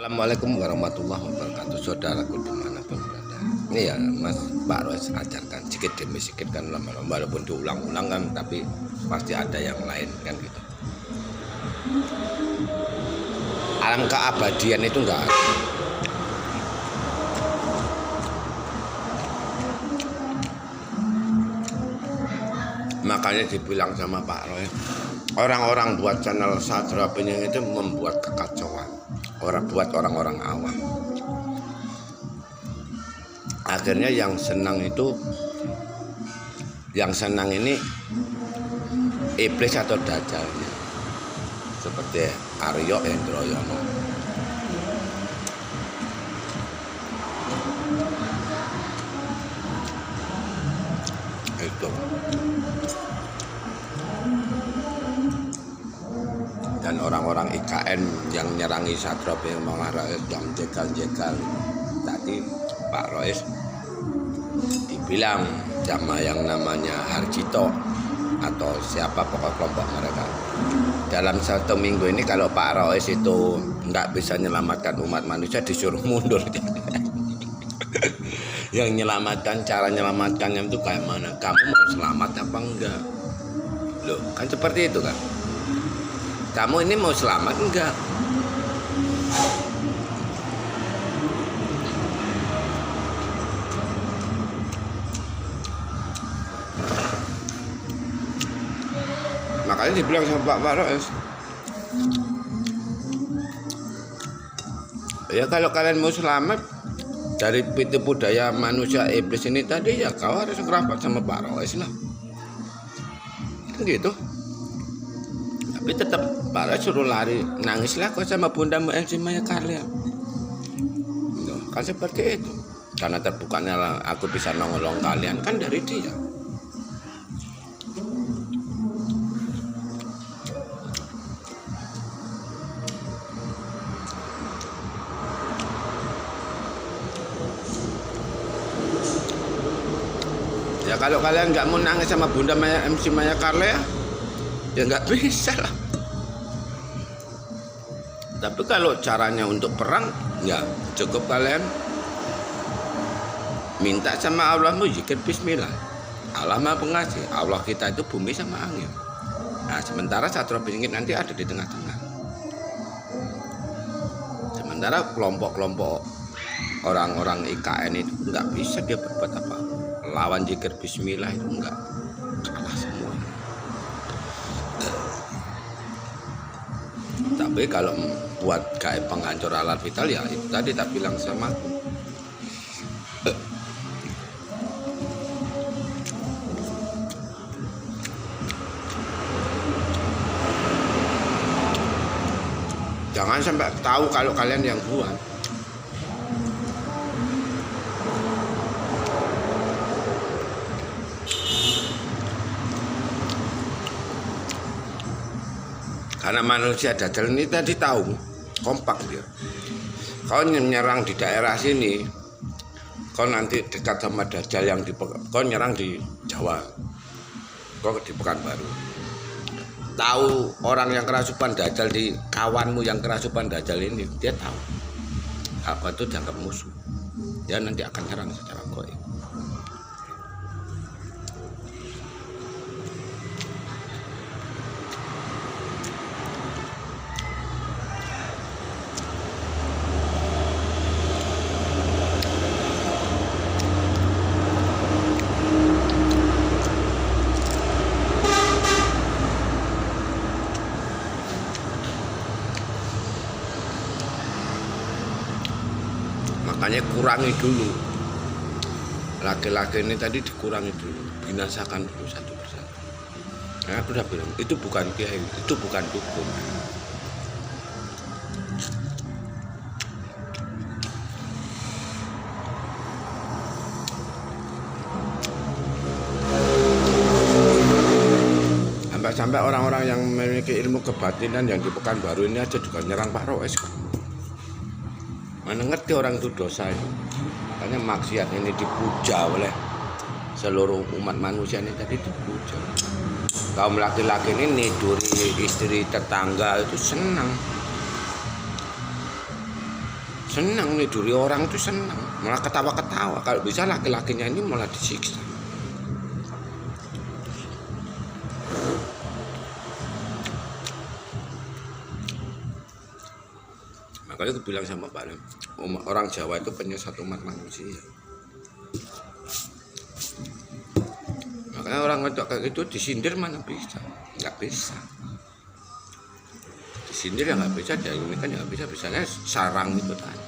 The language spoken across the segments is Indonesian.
Assalamualaikum warahmatullahi wabarakatuh, saudaraku dimanapun berada. Ini ya Mas Pak Rois ajarkan sedikit demi sedikit kan, lama-lama walaupun diulang-ulang kan, tapi pasti ada yang lain kan gitu. Alam keabadian itu enggak ada. Makanya dibilang sama Pak Rois, orang-orang buat channel Sadra Penyeng itu membuat kekacauan. Buat orang-orang awam. Akhirnya yang senang ini iblis atau dajalnya, seperti Aryo Hendroyono. Itu. Dan orang-orang IKN yang nyerangi Sadra Penyeng yang jegal-jegal tadi Pak Rois dibilang sama yang namanya Harjito atau siapa pokok kelompok mereka, dalam satu minggu ini kalau Pak Rois itu nggak bisa menyelamatkan umat manusia disuruh mundur. Yang menyelamatkan, cara menyelamatkannya itu kayak mana, kamu mau selamat apa enggak loh, kan seperti itu kan. Kamu ini mau selamat enggak? Makanya dibilang sama Pak Rois, ya kalau kalian mau selamat dari tipu daya manusia iblis ini tadi, ya kau harus ngerapat sama Pak Rois lah. Kan gitu. Tapi tetap Pak Rois suruh lari, nangislah kau sama bundamu Elsie Maya Carlia. Kan seperti itu. Karena terbukanya aku bisa nolong kalian kan dari dia. Ya kalau kalian nggak mau nangis sama Bunda Elsie Maya Carlia, ya nggak bisa lah. Tapi kalau caranya untuk perang, ya cukup kalian minta sama Allah, zikir bismillah. Allah Maha Pengasih, Allah kita itu bumi sama angin. Nah sementara Sadra Penyeng nanti ada di tengah-tengah. Sementara kelompok-kelompok orang-orang IKN itu nggak bisa dia berbuat apa. Lawan zikir bismillah itu enggak, kalah semua. Tapi kalau buat kayak penghancur alat vital, ya itu tadi tak bilang sama aku. Jangan sampai tahu kalau kalian yang buat. Karena manusia dajjal ini tadi tahu, kompak dia. Kau nyerang di daerah sini, kau nanti dekat sama dajjal yang kau nyerang di Jawa, kau di Pekanbaru. Tahu orang yang kerasukan dajjal di kawanmu yang kerasukan dajjal ini, dia tahu apa itu dianggap musuh. Dia nanti akan nyerang secara goib. Makanya kurangi dulu, laki-laki ini tadi dikurangi dulu, binasakan dulu satu persatu. Nah, aku udah bilang itu bukan kiai, itu bukan dukun. Sampai orang-orang yang memiliki ilmu kebatinan yang di Pekanbaru ini aja juga nyerang Pak Rois. Mana ngerti orang itu dosa itu. Makanya maksiat ini dipuja oleh seluruh umat manusia ini tadi dipuja. Kaum laki-laki ini niduri istri tetangga itu senang. senang nih duri orang tuh senang, malah ketawa-ketawa. Kalau bisa laki-lakinya ini malah disiksa. Makanya aku bilang sama Pak Lem, orang Jawa itu penyesat umat manusia. Makanya orang ngedok kayak gitu disindir mana bisa, nggak bisa. Disindir ya nggak bisa, dia ini kan nggak bisa, bisanya sarang itu tadi.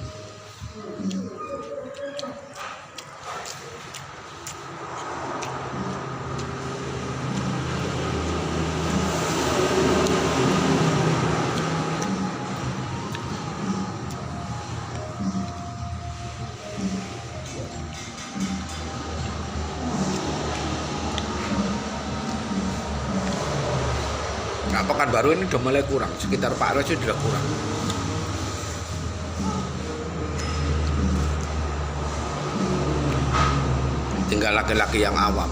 Nah, Pekanbaru ini udah mulai kurang, sekitar Pak Roy sudah kurang. Tinggal laki-laki yang awam.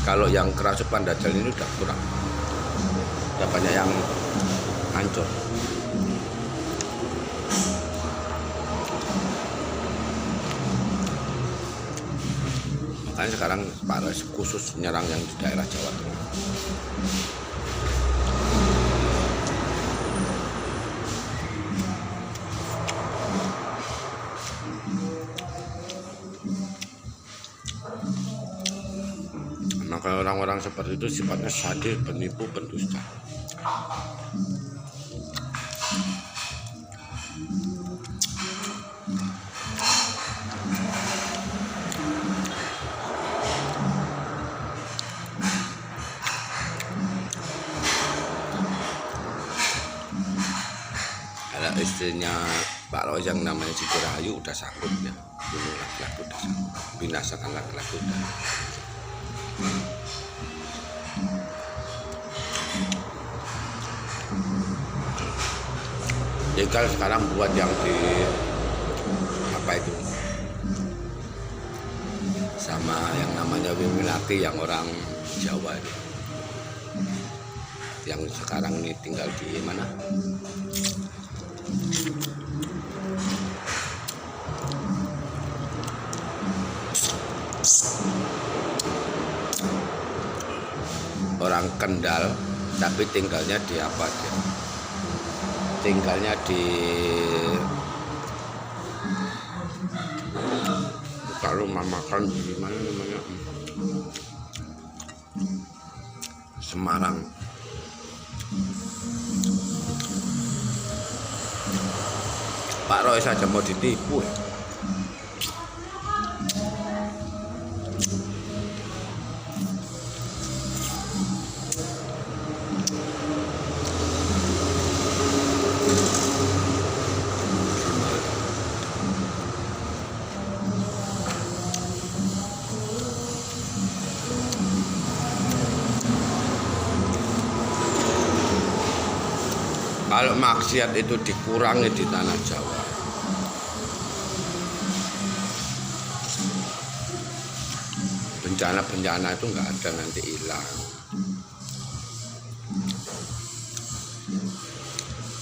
Kalau yang kerasukan Dajjal ini udah kurang. Udah banyak yang hancur. Makanya sekarang Pak Roy khusus menyerang yang di daerah Jawa Tengah. Maka orang-orang seperti itu sifatnya sadis, penipu, pendusta. Ada istrinya Pak Roy yang namanya Siti Rahayu udah sanggup ya, bunuh laki-laki udah sanggup, binasakan laki-laki udah. Tinggal sekarang buat yang di apa itu sama yang namanya Wimilati yang orang Jawa itu, yang sekarang ini tinggal di mana? Orang Kendal tapi tinggalnya di apa dia? Tinggalnya di kalau makan di mana namanya Semarang. Pak Roy saja mau ditipu. Kalau maksiat itu dikurangi di tanah Jawa, bencana-bencana itu nggak ada, nanti hilang.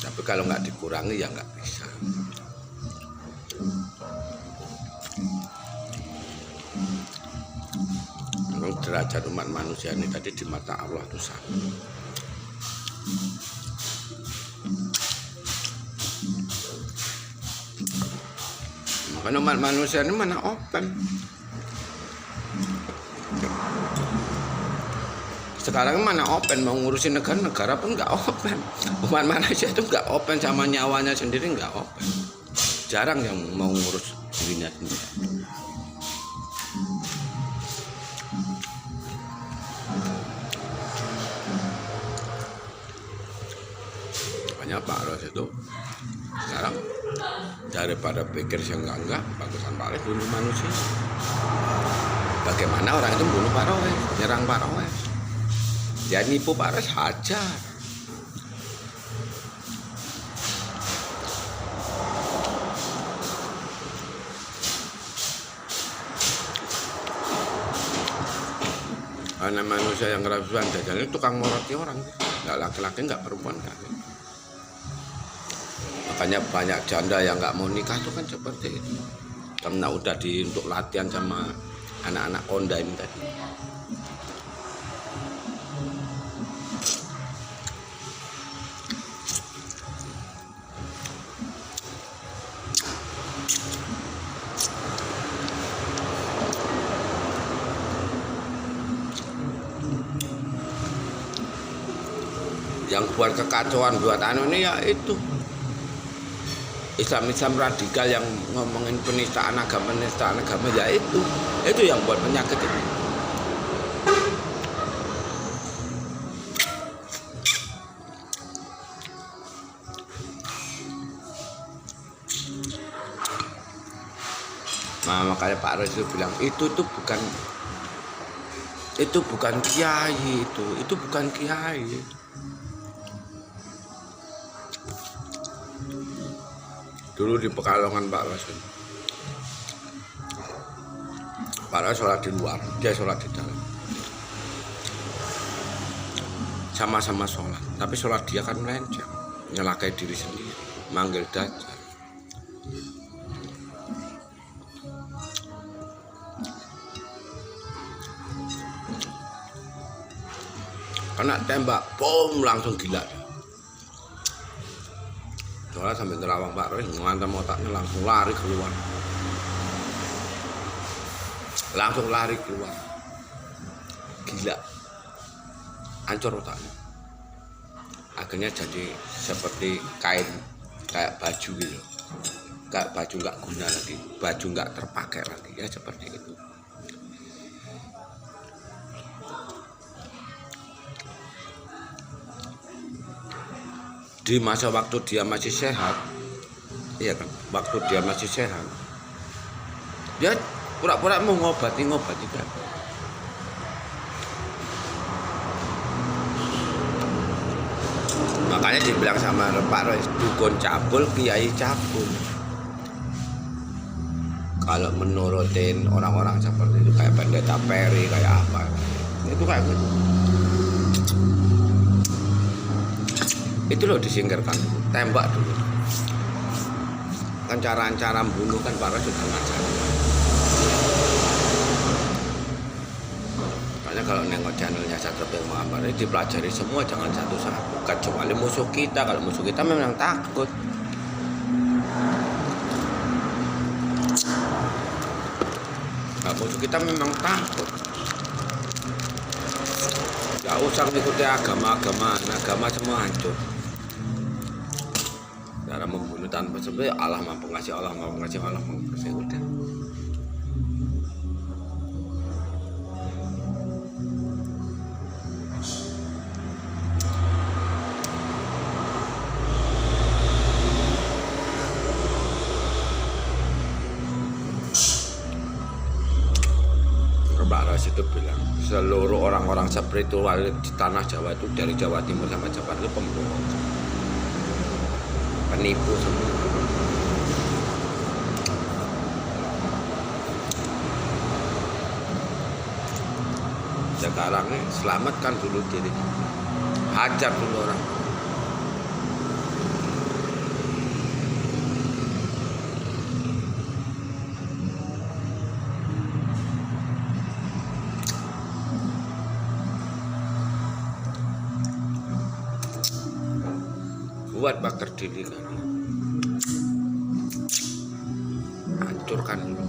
Tapi kalau nggak dikurangi ya nggak bisa. Memang derajat umat manusia ini tadi di mata Allah itu sama. Makanya umat manusia ini mana open. Sekarang mana open, mau ngurusin negara pun nggak open. Umat manusia itu nggak open sama nyawanya sendiri, nggak open. Jarang yang mau ngurus dirinya sendiri. Makanya Pak Ros itu sekarang daripada pikir yang enggak, bagusan Pak Ros bunuh manusia. Bagaimana orang itu bunuh Pak Ros, nyerang Pak Ros? Dia nipu Pak Ros, hajar. Karena manusia yang kerasukan Dajjal ini tukang moroti orang, nggak laki-laki, nggak perempuan, nggak. banyak janda yang nggak mau nikah itu kan seperti itu, karena udah untuk latihan sama anak-anak Honda ini tadi. Yang buat kekacauan buat anu ini ya itu Islam radikal yang ngomongin penistaan agama ya itu yang buat penyakit ini. Nah, makanya Pak Roy itu bilang itu bukan kiai, itu bukan kiai. Dulu di Pekalongan Pak Roy sholat di luar, dia sholat di dalam, sama-sama sholat, tapi sholat dia kan melenceng, nyelakai diri sendiri, manggil dajjal. Kena tembak, bom, langsung gila. Soalnya sambil nerawang Pak Roy, ngantem otaknya langsung lari keluar. Gila. Hancur otaknya. Akhirnya jadi seperti kain, kayak baju gitu. Kayak baju nggak guna lagi, baju nggak terpakai lagi, ya seperti itu. Di masa waktu dia masih sehat, iya kan, waktu dia masih sehat, dia pura-pura mau ngobati kan. Makanya dibilang sama Pak Roy, dukun cabul, kiai cabul. Kalau menurutin orang-orang seperti itu, kayak pendeta Peri, kayak apa, itu kayak gitu. Itu loh disingkirkan, tembak dulu. Kan cara membunuh kan Pak Roy sudah ngajar. Makanya kalau nengok channelnya Satrio Muhammad ini dipelajari semua, jangan satu-satu. Kecuali musuh kita, kalau musuh kita memang takut. Kalau musuh kita memang takut. Gak usah mengikuti agama semua hancur. Cara membunuh tanpa sebab Allah mampu ngasih, Allah mampu ngasih, udah. Pak Roy itu bilang seluruh orang-orang spiritual di tanah Jawa itu, dari Jawa Timur sampai Jawa Barat, itu pembohong, penipu semua. Sekarang ini selamatkan dulu diri, hajar dulu orang. Buat bakar diri kan, hancurkan dulu.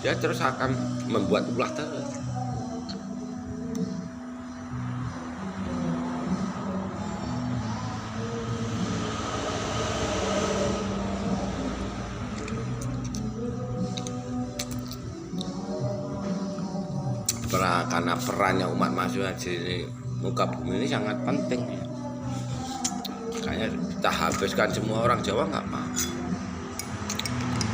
Dia terus akan membuat ulah terus. Karena perannya umat manusia di muka bumi ini sangat penting ya. Makanya kita habiskan semua orang Jawa nggak mau.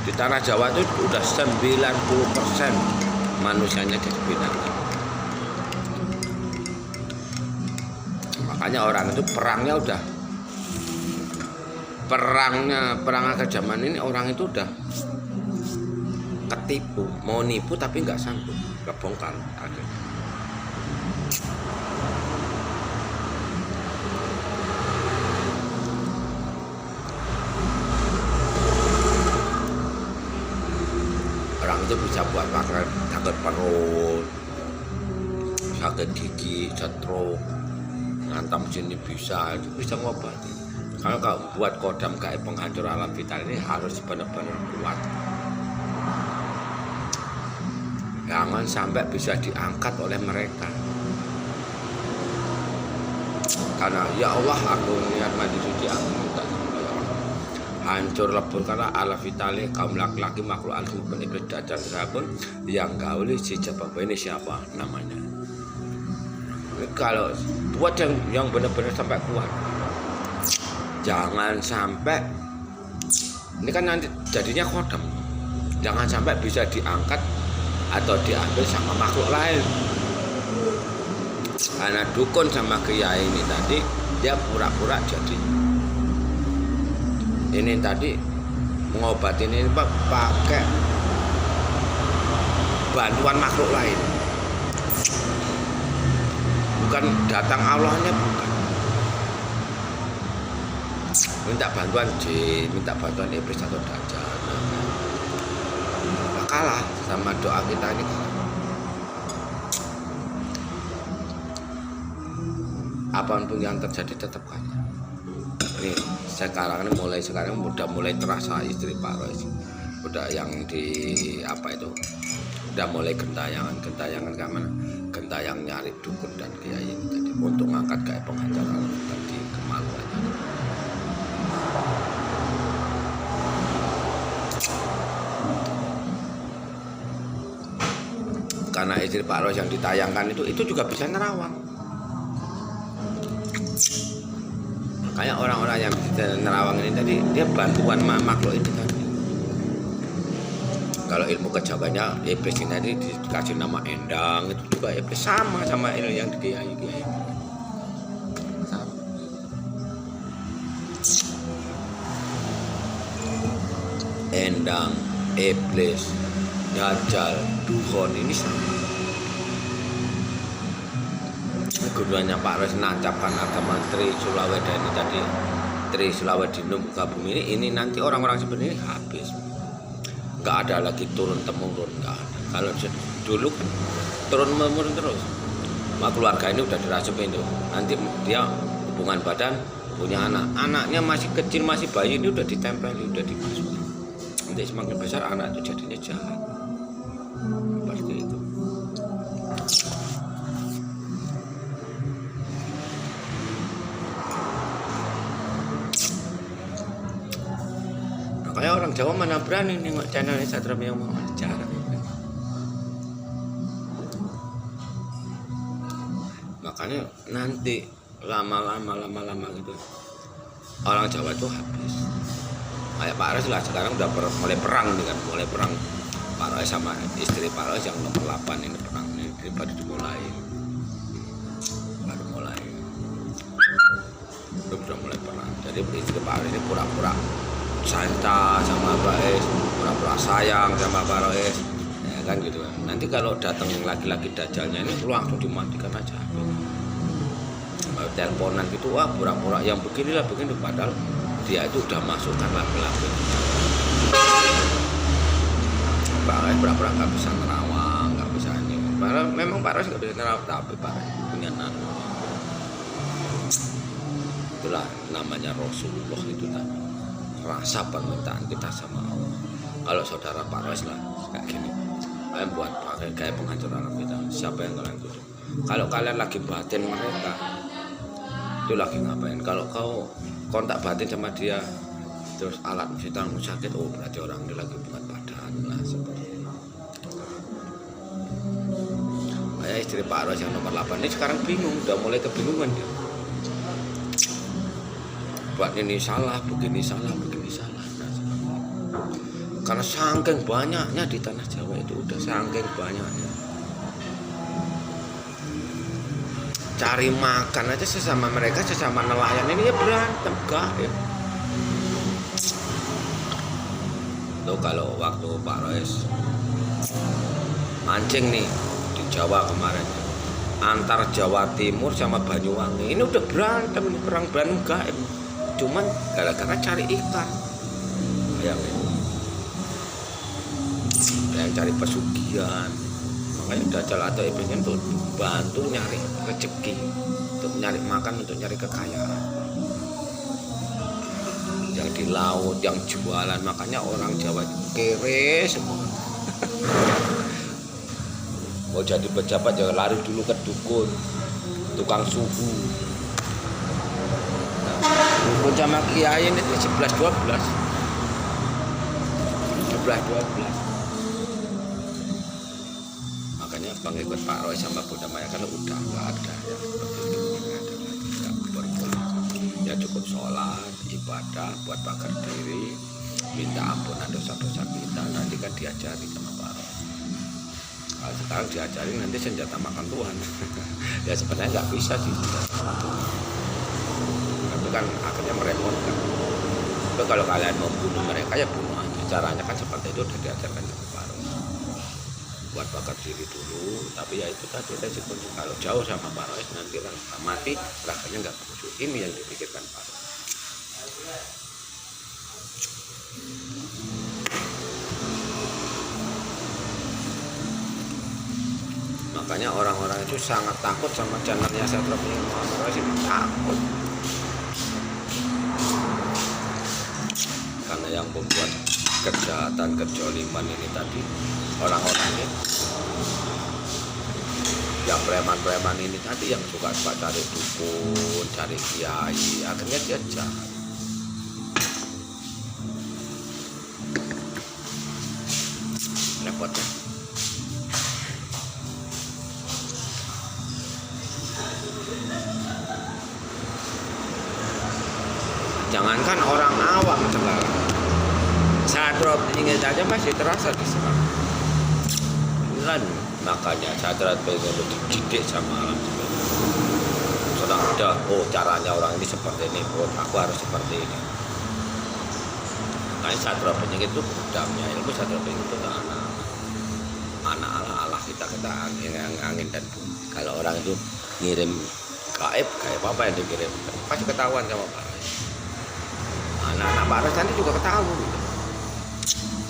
Di tanah Jawa itu udah 90% manusianya jadi binatang. Makanya orang itu perangnya ke zaman ini, orang itu udah ketipu, mau nipu tapi nggak sanggup, kebongkar akhirnya. itu bisa buat sakit perut, sakit gigi, stroke, hantam sini bisa, itu bisa ngobati. Kalau buat kodam gaib penghancur alam vital ini harus benar-benar kuat. Jangan sampai bisa diangkat oleh mereka. Karena ya Allah, aku niat mandi suci, aku minta hancur lebur karena ala vitale kaum laki-laki makhluk alim pun iblis dajjal pun yang gauli si jabab ini siapa namanya. Kalau buat yang benar-benar sampai kuat, jangan sampai ini kan nanti jadinya kodam, jangan sampai bisa diangkat atau diambil sama makhluk lain. Karena dukun sama kiai ini tadi dia pura-pura jadi ini tadi mengobatin ini pakai bantuan makhluk lain, bukan datang Allahnya, bukan minta bantuan jin, minta bantuan iblis atau dajjal. Kalah sama doa kita ini. Apapun yang terjadi tetap kalah. Ini sekarang ini udah mulai terasa istri Pak Rois, udah yang di apa itu, udah mulai gentayangan kemana, gentayang nyari dukun dan kiai ini tadi untuk ngangkat kayak penghancur alam tadi kemaluannya. Karena istri Pak Rois yang ditayangkan itu juga bisa nerawang. Kayak orang-orang yang di nerawang ini tadi dia bantuan makhluk itu tadi. Kalau ilmu kejabannya iblis ini tadi dikasih nama Endang, itu juga iblis sama ini yang di kiai. Sama. Endang, iblis, dajjal, duhon ini sama. Guruannya Pak Rois nancapkan agama Tri Sulawedani tadi, Tri Sulawedinum Bumi ini nanti orang-orang seperti ini habis, nggak ada lagi turun temurun, nggak ada. Kalau dulu kan turun temurun terus, keluarga ini udah dirasukin itu, nanti dia hubungan badan punya anaknya masih kecil, masih bayi, ini udah ditempeli, udah dimasukin, nanti semakin besar anak itu jadinya jahat seperti itu. Kayak orang Jawa mana berani nengok channel Instagram yang mau bicara. Makanya nanti lama-lama gitu orang Jawa itu habis. Kayak Pak Rois lah sekarang udah mulai perang nih kan, mulai perang Pak Rois sama istri Pak Rois yang nomor 8 ini perang ini baru dimulai. Udah mulai perang. Jadi istri Pak Rois ini pura-pura cinta sama Pak Rois, pura-pura sayang sama Pak Rois, ya kan gitu kan. Nanti kalau datang laki-laki dajjalnya ini langsung dimatikan aja. Teleponan gitu, wah pura-pura yang beginilah begini, padahal dia itu udah masukkan laki-laki. Pak Rois pura-pura nggak bisa nerawang, nggak bisa ini. Padahal memang Pak Rois nggak bisa nerawang, tapi Pak Rois punya nano. Itulah namanya Rasulullah itu tadi. Rasa permintaan kita sama Allah. Kalau saudara Pak Rois lah kayak gini, kalian buat pakai kayak penghancur alam kita. Siapa yang kalian tuduh? Kalau kalian lagi batin mereka, itu lagi ngapain? Kalau kau kontak batin sama dia, terus alat vitalmu sakit, oh berarti orang ini lagi bukan badan lah seperti itu. Kayak istri Pak Rois yang nomor 8 ini sekarang bingung, udah mulai kebingungan dia. Buat ini salah, begini salah. Karena saking banyaknya di tanah Jawa itu, udah saking banyaknya. Cari makan aja sesama mereka, sesama nelayan ini ya berantem gaib. Tuh kalau waktu Pak Rois mancing nih di Jawa kemarin, antar Jawa Timur sama Banyuwangi ini udah berantem, perang gaib. Cuman gara-gara cari ikan. Bayangin. ada yang cari pesugihan. Makanya Dajjal atau iblisnya untuk bantu nyari rezeki, untuk nyari makan, untuk nyari kekayaan. Yang di laut, yang jualan, makanya orang Jawa kere semua. Mau jadi pejabat jangan lari dulu ke dukun, tukang suhu. Dukun sama kiai ini 11-12. Makanya pengikut Pak Roy sama Bunda Maya kan udah nggak ada ya seperti itu, nggak berbuat. Ya cukup sholat, ibadah, buat bakar diri, minta ampunan dosa-dosa kita. Nanti kan diajari sama Pak Roy. Kalau sekarang diajari nanti senjata makan Tuhan. Ya sebenarnya nggak bisa sih senjata makan Tuhan. Tapi kan akhirnya merepotkan. Tapi kalau kalian mau bunuh mereka ya bunuh aja. Caranya kan seperti itu udah diajarkan sama Pak Roy. Buat bakar diri dulu, tapi ya itu tadi resiko kalau jauh sama Pak Roy nanti kan mati rasanya nggak begitu. Ini yang dipikirkan Pak Roy. Makanya orang-orang itu sangat takut sama channelnya Satria Penyihir Muhammad Roy ini, takut karena yang membuat kejahatan, kejoliman ini tadi orang-orangnya yang preman-preman ini tadi yang suka cari dukun, cari kiai, akhirnya dia jahat. Repotnya. Jangankan orang awam sekarang, Satria Penyihir aja masih terasa diserang. Kan makanya Satria Penyihir itu dididik sama alam semesta. Sudah ada, oh caranya orang ini seperti ini, oh aku harus seperti ini. Makanya Satria Penyihir itu budaknya ilmu Satria Penyihir itu anak ala kita angin dan bumi. Kalau orang itu ngirim gaib apa yang dikirim pasti ketahuan sama Pak Roy. Anak-anak Pak Roy nanti juga ketahuan gitu.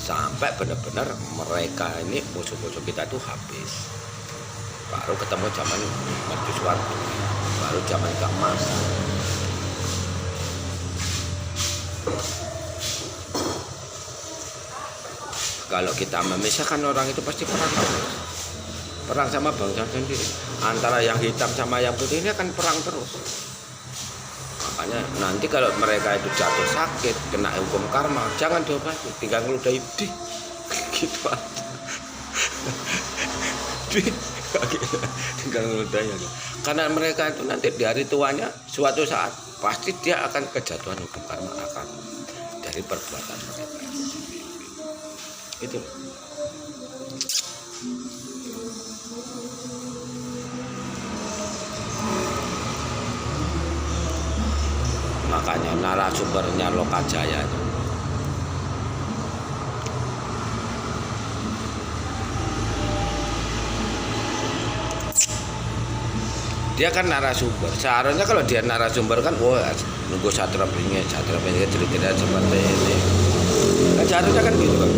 Sampai benar-benar mereka ini musuh-musuh kita itu habis. Baru ketemu zaman mercusuar, baru zaman keemasan. Kalau kita memisahkan orang itu pasti perang sama bangsa sendiri. Antara yang hitam sama yang putih ini akan perang terus. Makanya nanti kalau mereka itu jatuh sakit, kena hukum karma, jangan diobati, tinggal ngeludahi dih, gitu aja. Tinggal ngeludahi aja. Karena mereka itu nanti di hari tuanya suatu saat pasti dia akan kejatuhan hukum karma akan dari perbuatan mereka. Itu. Makanya narasumbernya Lokajaya itu dia kan narasumber. Seharusnya kalau dia narasumber kan wah nunggu Satria Penyihir cerita seperti ini. Kan seharusnya kan gitu kan.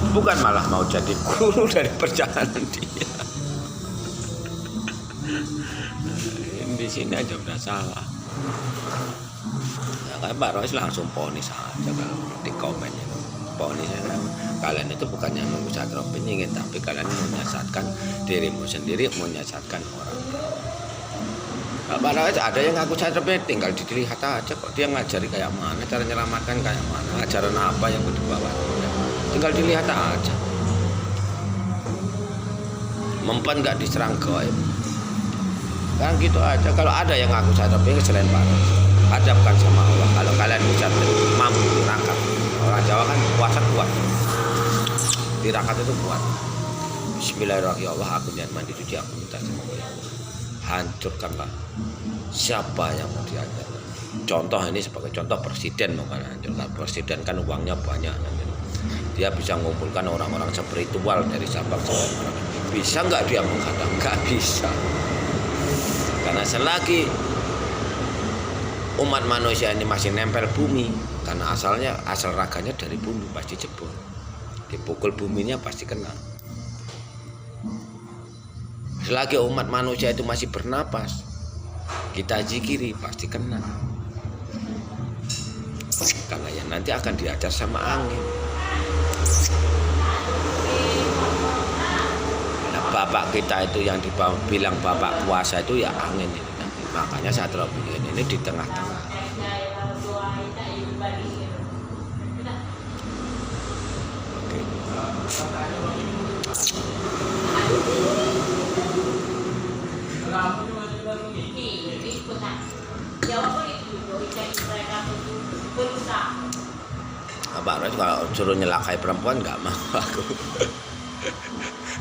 Bukan malah mau jadi guru dari perjalanan dia. Di sini aja udah salah. Ya kan Pak Roy langsung ponis aja kalau di komennya. Ponisnya kalian itu bukannya nunggu Satria Penyihir, tapi kalian menyesatkan dirimu sendiri, menyesatkan orang. Pak Roy ada yang ngaku Satria Penyihir, tinggal dilihat aja kok dia ngajari kayak mana, cara menyelamatkan kayak mana, ajaran apa yang dibawa. Tinggal dilihat aja. Mempan nggak diserang gaib. Kan gitu aja. Kalau ada yang ngaku Satria Penyihir selain Pak Roy, hadapkan sama Allah. Kalau kalian bisa mampu dirangkap. Orang Jawa kan puasa kuat. Dirangkap itu kuat. Bismillahirrahmanirrahim. Ya Allah, aku niat mandi suci, aku minta sama Allah. Hancurkanlah siapa yang mau diajar. Contoh ini sebagai contoh presiden mau kan hancurkan. Presiden kan uangnya banyak. Dia bisa mengumpulkan orang-orang spiritual dari Sabang sampai Merauke. Bisa nggak dia menghadang? Nggak bisa. Karena selagi umat manusia ini masih nempel bumi, karena asal raganya dari bumi pasti jebol. dipukul buminya pasti kena. Selagi umat manusia itu masih bernapas, kita zikiri pasti kena. Karena ya nanti akan diajar sama angin. Nah, bapak kita itu yang bilang bapak kuasa itu ya angin ini. Makanya Satrio begini ini di tengah-tengah. Oke. Pak Ros kalau suruh nyelakai perempuan nggak mau aku.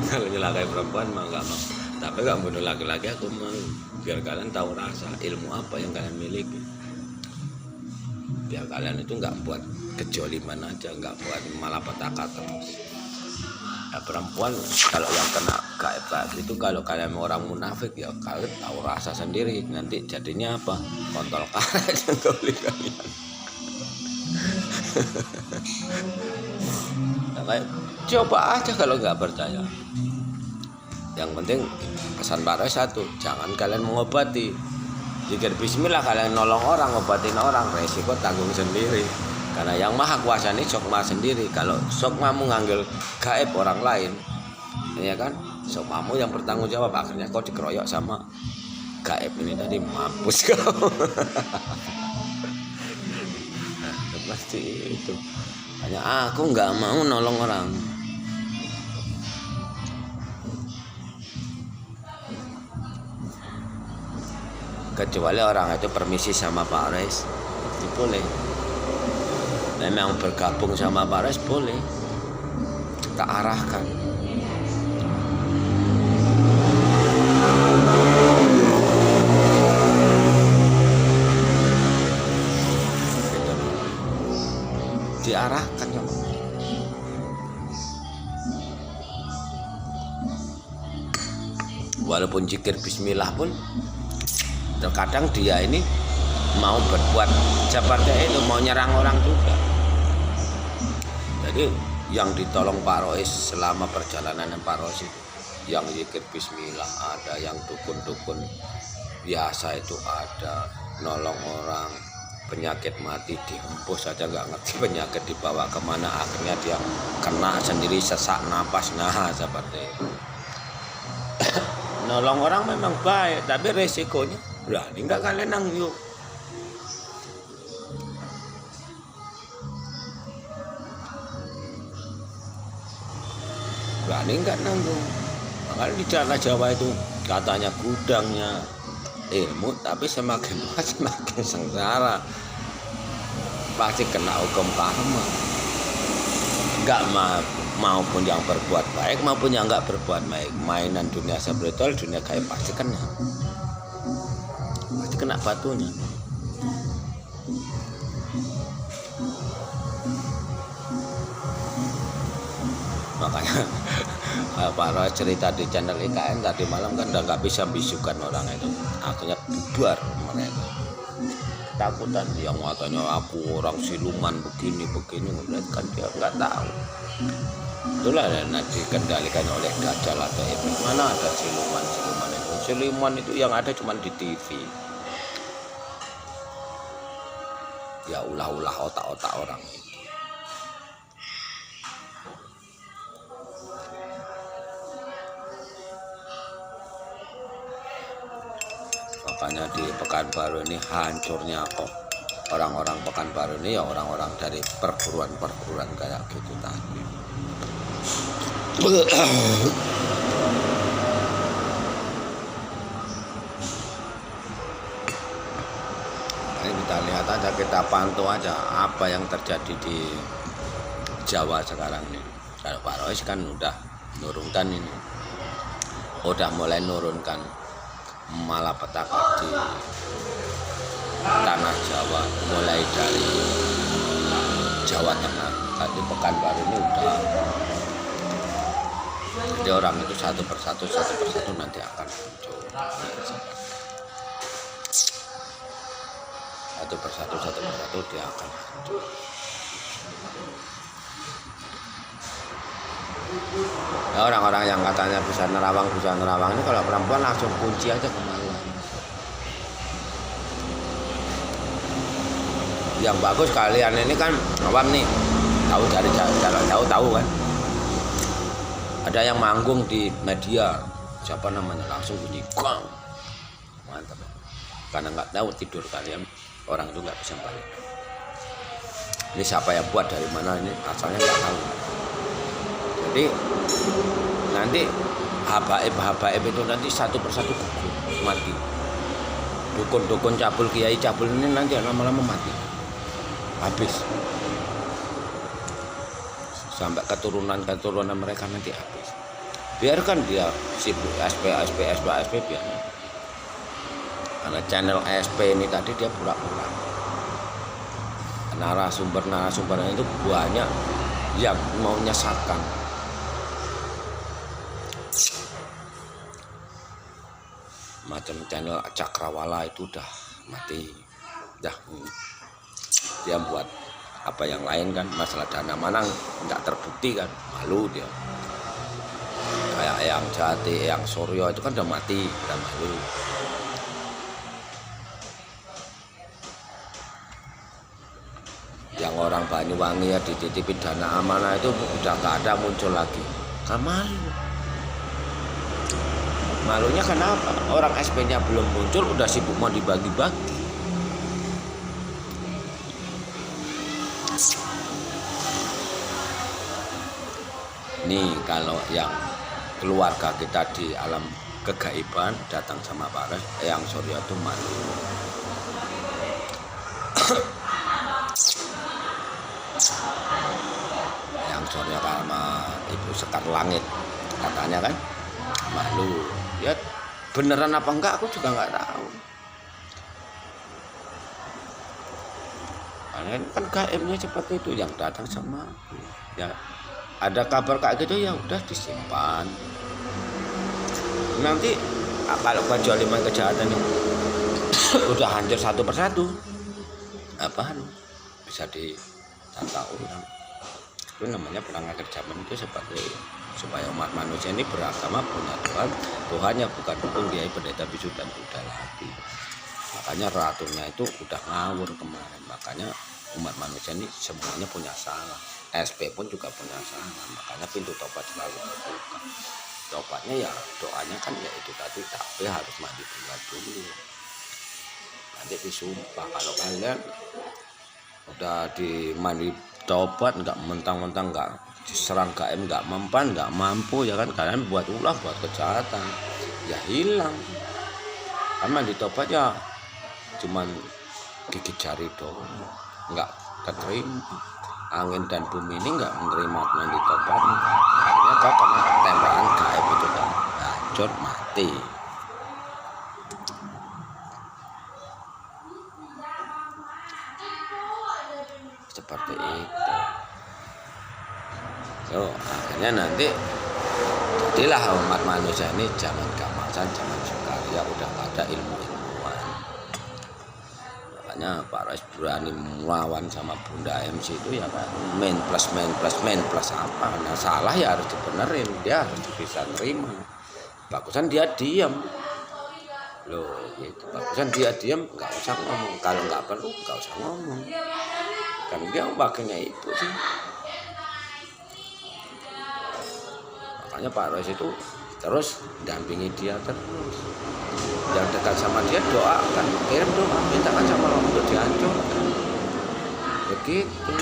Kalau nyelakai perempuan mah nggak mau. Tapi nggak bunuh laki-laki aku mau. Biar kalian tahu rasa ilmu apa yang kalian miliki. Biar kalian itu nggak buat kejoliman aja, nggak buat malapetaka terus. Ya, perempuan kalau yang kena gaib itu kalau kalian orang munafik ya kalian tahu rasa sendiri, nanti jadinya apa? Kontol karet yang kalian. Coba aja kalau nggak percaya. Yang penting pesan Pak Roy satu, jangan kalian mengobati. Zikir bismillah kalian nolong orang, ngobatin orang, resiko tanggung sendiri. Karena yang maha kuasa ini sokma sendiri. Kalau sokmamu ngambil gaib orang lain, ya kan, sokmamu yang bertanggung jawab. Akhirnya kau dikeroyok sama gaib ini tadi, mampus kau. Nah, pasti itu. Hanya aku nggak mau nolong orang. Kecuali orang itu permisi sama Pak Res, boleh. Memang bergabung sama Pak Res boleh, kita arahkan. Gitu. Diarahkan sama. Walaupun zikir bismillah pun terkadang dia ini mau berbuat seperti itu, mau nyerang orang juga. Jadi yang ditolong Pak Rois selama perjalanan Pak Rois itu, yang zikir bismillah ada, yang dukun-dukun biasa itu ada, nolong orang, penyakit mati dihempus saja nggak ngerti penyakit dibawa kemana, akhirnya dia kena sendiri sesak napas, nah seperti itu. Nolong orang memang baik, tapi resikonya berani nggak kalian nanggung? Berani nggak nanggung? Makanya di cara Jawa itu katanya gudangnya ilmu, tapi semakin semakin sengsara, pasti kena hukum karma. Nggak maupun yang berbuat baik maupun yang nggak berbuat baik, mainan dunia spiritual, dunia gaib pasti kena batunya. Makanya Pak Roy cerita di channel IKN tadi malam kan udah nggak bisa bisukan orang itu, akhirnya bubar mereka. Takutan yang katanya aku orang siluman begini, kan dia nggak tahu. Itulah yang dikendalikan oleh Dajjal atau iblis. Mana ada siluman itu? Siluman itu yang ada cuma di TV. Ya ulah-ulah otak-otak orang itu. Makanya di Pekanbaru ini hancurnya kok. Orang-orang Pekanbaru ini ya orang-orang dari perguruan kayak gitu tadi. Kita lihat aja, kita pantau aja apa yang terjadi di Jawa sekarang ini. Kalau Pak Rois kan udah nurunkan ini, udah mulai nurunkan malapetaka di tanah Jawa, mulai dari Jawa Tengah. Tadi Pekanbaru ini udah, jadi orang itu satu persatu nanti akan muncul. Satu persatu dia akan hancur. Orang-orang yang katanya bisa nerawang ini kalau perempuan langsung kunci aja kemaluan. Yang bagus kalian ini kan awam nih, tahu dari jauh tahu kan. Ada yang manggung di media, siapa namanya, langsung bunyi gong, mantap. Karena nggak tahu tidur kalian, orang itu nggak bisa balik. Ini siapa yang buat, dari mana ini asalnya nggak tahu. Jadi nanti habaib itu nanti satu persatu gugur mati. Dukun cabul, kiai cabul ini nanti lama-lama mati, habis. Sampai keturunan mereka nanti habis. Biarkan dia sibuk SP biarkan. Karena channel SP ini tadi dia pura-pura. Narasumbernya itu banyak yang mau nyesatkan. Macam channel Cakrawala itu udah mati, dia buat apa yang lain kan, masalah dana mana nggak terbukti kan, malu dia. Kayak Eyang Jati, Eyang Suryo itu kan udah mati, udah malu. Yang orang Banyuwangi ya dititipin dana amanah itu udah nggak ada, muncul lagi, kan malu. Malunya kenapa? Orang SP-nya belum muncul udah sibuk mau dibagi-bagi. Nih kalau yang keluarga kita di alam kegaiban datang sama Pak Res, yang Surya itu malu. Yang Surya sama Ibu Sekar Langit katanya kan malu. Ya beneran apa enggak aku juga nggak tahu. Karena kan gaibnya seperti itu, yang datang sama ya. Ada kabar kayak gitu ya udah disimpan. Nanti kalau kejoliman kejahatan ini udah hancur satu persatu, apaan bisa ditata ulang. Itu namanya perang akhir zaman itu seperti supaya umat manusia ini beragama punya Tuhannya bukan dukun kiai pendeta bisu dan udah lagi. Makanya ratunya itu udah ngawur kemarin. Makanya umat manusia ini semuanya punya salah. SP pun juga punya salah. Makanya pintu tobat selalu terbuka. Tobatnya ya doanya kan ya itu tadi, tapi harus mandi bulat dulu. Nanti disumpah. Kalau kalian udah di mandi tobat nggak mentang-mentang nggak diserang gaib, nggak mempan, nggak mampu ya kan, kalian buat ulah, buat kejahatan ya hilang. Kan mandi tobat ya cuman gigit jari doang, nggak keterima. Angin dan bumi ini nggak menerima mandi tobat. Akhirnya kau kena tembakan gaib itu kan hancur mati. Seperti itu. So, akhirnya nanti jadilah umat manusia ini zaman keemasan, zaman Sukarya udah ada ilmuwan. Makanya Pak Rais berani melawan sama Bunda MC itu ya kan, main plus apa. Nah salah ya harus dibenerin, dia harus bisa nerima. Bagusan dia diam. Loh gitu, bagusan dia diam, nggak usah ngomong. Kalau nggak perlu nggak usah ngomong. Kan dia wakilnya itu sih. Makanya Pak Rais itu terus dampingi dia terus. Yang dekat sama dia doakan, kirim doa, mintakan sama Allah untuk dihancurkan. Begitu.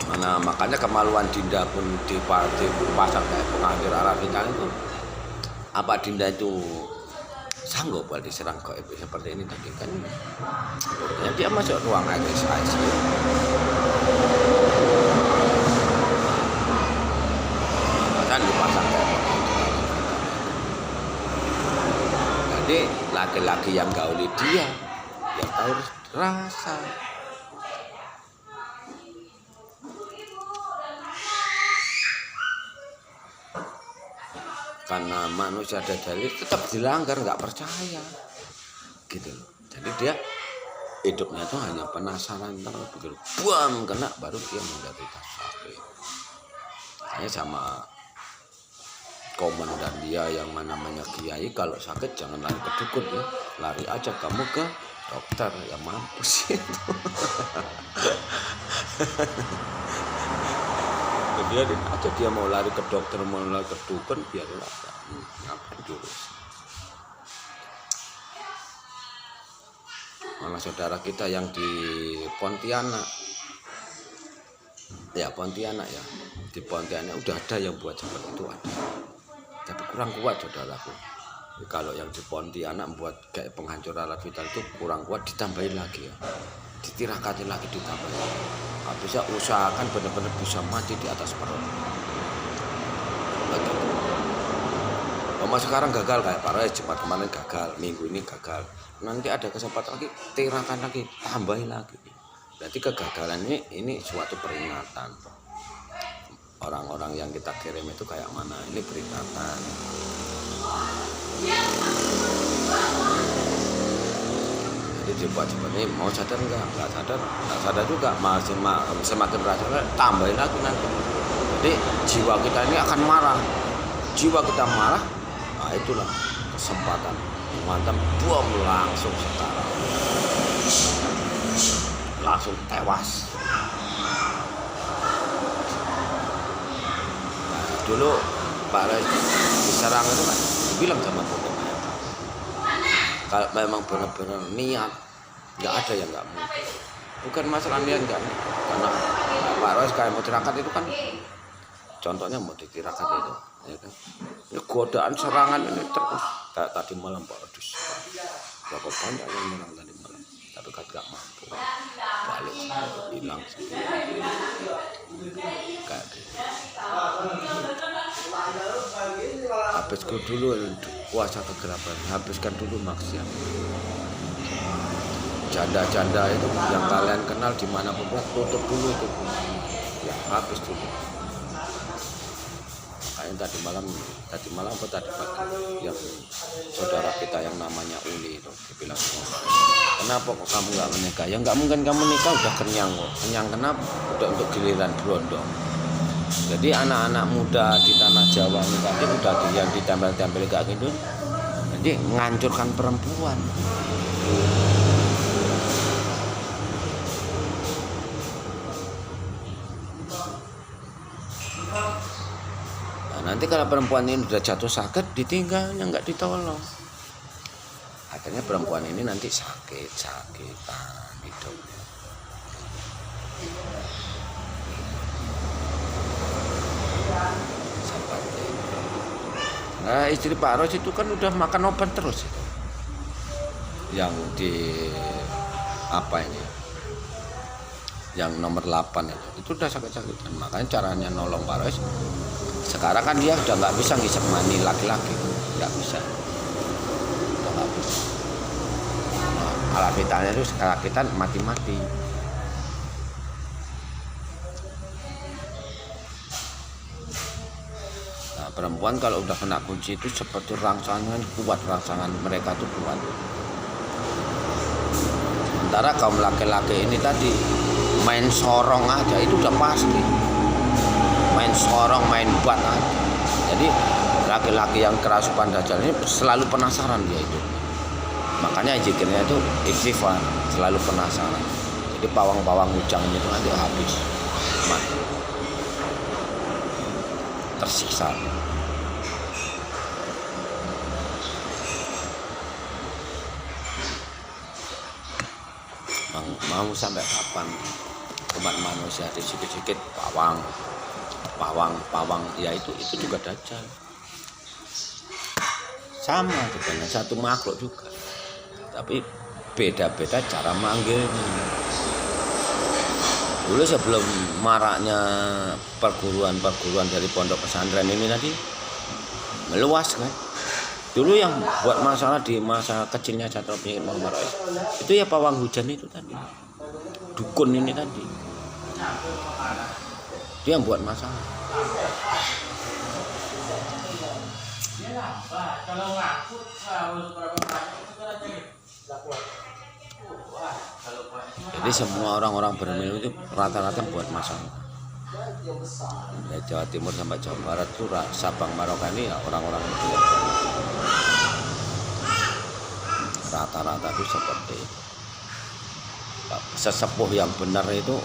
Mana makanya kemaluan Dinda pun dipasang kayak pengakhir Arabikan itu. Apa Dinda itu sanggup buat diserang gaib seperti ini tadi kan? Buktinya dia masuk ruang ICU. Kan dipasang kayak jadi laki-laki yang gauli dia yang tahu rasa. Karena manusia ada dalil tetap dilanggar, nggak percaya gitu loh. Jadi dia hidupnya itu hanya penasaran terus, begitu buang kena baru dia menderita sakit. Saya sama komandan dia yang namanya Kiai, kalau sakit jangan lari ke dukun ya, lari aja kamu ke dokter. Ya mampus itu. Dia aja dia mau lari ke dokter, mau lari ke dukun, biarlah ngapain dulu. Malah saudara kita yang di Pontianak ya, di Pontianak udah ada yang buat seperti itu ada, tapi kurang kuat saudaraku. Kalau yang di Pontianak buat kayak penghancur alat vital itu kurang kuat, ditambahin lagi ya, ditirakatin lagi, ditambahin. Bisa usahakan benar-benar bisa mati di atas perut. Sekarang gagal kayak parah, cepat kemarin gagal, minggu ini gagal, nanti ada kesempatan lagi, tirakan lagi, tambahin lagi. Berarti kegagalan ini suatu peringatan. Orang-orang yang kita kirim itu kayak mana, ini peringatan. Jadi dibuat seperti ini, mau sadar nggak sadar juga, masih semakin berasa tambahin lagi nanti. Jadi jiwa kita ini akan marah, nah itulah kesempatan mantap, bom langsung sekarang, langsung tewas. Nah, dulu Pak Rais diserang itu kan bilang sama teman, kalau memang benar-benar niat, nggak ada yang nggak mungkin. Bukan masalah niat nggak, karena Pak Rais kayak mau tirakat itu kan, contohnya mau ditirakat itu, ya kan? Ya, godaan serangan ini terus. Kayak tadi malam Pak Rais, berapa banyak yang menang tadi malam, tapi kan nggak mampu, balik hilang kayak gitu. Habiskan dulu puasa kegelapan, habiskan dulu maksiat. Janda-janda itu yang kalian kenal dimanapun, tutup dulu itu, ya habis dulu. Kayak tadi malam apa tadi pagi, yang saudara kita yang namanya Uli itu dibilang, kenapa kok kamu nggak menikah? Ya nggak mungkin kamu nikah, udah kenyang kok. Kenyang kenapa? Udah untuk giliran berondong. Jadi anak-anak muda di tanah Jawa ini tadi udah yang ditempel-tempel kayak gitu, jadi menghancurkan perempuan. Nanti kalau perempuan ini udah jatuh sakit, ditinggalnya nggak ditolong. Akhirnya perempuan ini nanti sakitan hidupnya. Nah, istri Pak Ros itu kan udah makan obat terus itu. Yang di apa ini? Yang nomor 8 itu udah sakit-sakitan. Makanya caranya nolong Pak Ros, sekarang kan dia udah nggak bisa ngisep mani laki-laki, nggak bisa, udah nggak bisa. Nah, alat vitalnya itu sakitan mati-mati. Nah, perempuan kalau udah kena kunci itu seperti rangsangan kuat, rangsangan mereka tuh kuat. Sementara kaum laki-laki ini tadi main sorong aja itu udah pasti. Main sorong, main bat aja. Jadi laki-laki yang kerasukan dajjal ini selalu penasaran dia itu. Makanya zikirnya itu istighfar, selalu penasaran. Jadi pawang-pawang ujang itu nanti habis mati, tersiksa. Mau sampai kapan umat manusia sedikit-sedikit pawang ya itu juga dajjal, sama sebenarnya satu makhluk juga, tapi beda-beda cara manggilnya. Dulu sebelum maraknya perguruan dari pondok pesantren ini tadi meluas kan, dulu yang buat masalah di masa kecilnya Catra Penyakit Muhammad itu ya pawang hujan itu tadi, dukun ini tadi, dia yang buat masalah. Kalau ngangkut berapa banyak itu kan aja. Jadi semua orang-orang berminum itu rata-rata buat masang. Dari Jawa Timur sampai Jawa Barat itu Sabang Merauke ya orang-orang itu yang rata-rata itu seperti itu. Sesepuh yang benar itu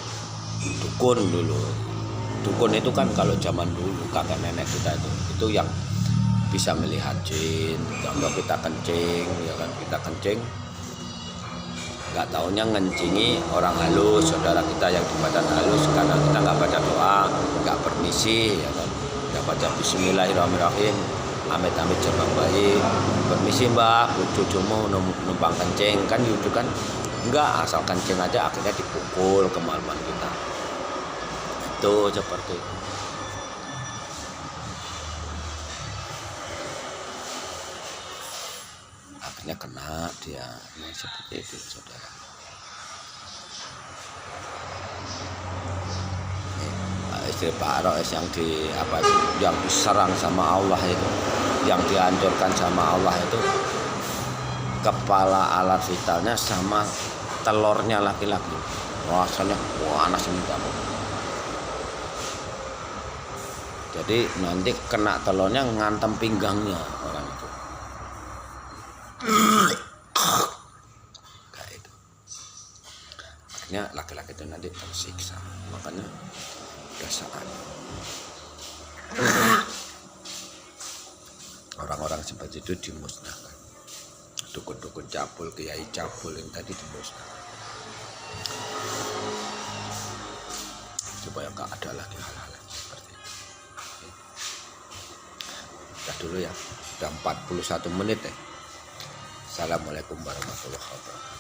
dukun dulu. Dukun itu kan kalau zaman dulu kakek nenek kita itu yang bisa melihat jin. Contoh kita kencing, ya kan, kita kencing, nggak taunya ngencingi orang halus, saudara kita yang di badan halus, karena kita nggak baca doa, nggak permisi, ya kan, nggak baca Bismillahirrahmanirrahim, amit-amit jabang bayi, permisi mbak, cucumu numpang kencing, kan gitu kan, nggak, asal kencing aja akhirnya dipukul kemalaman kita. Itu seperti itu. Akhirnya kena dia, nah, seperti itu saudara. Istri Pak Rois yang diserang sama Allah itu, yang dihancurkan sama Allah itu, kepala alat vitalnya sama telurnya laki-laki, rasanya panas minta ampun. Jadi nanti kena telurnya ngantem pinggangnya orang itu. Kayak itu. Akhirnya laki-laki itu nanti tersiksa. Makanya dasaan orang-orang seperti itu dimusnahkan. Dukun-dukun cabul, kiai cabul yang tadi dimusnahkan. Supaya nggak ada lagi hal-hal seperti itu. Udah dulu ya, udah 41 menit ya. Assalamualaikum warahmatullahi wabarakatuh.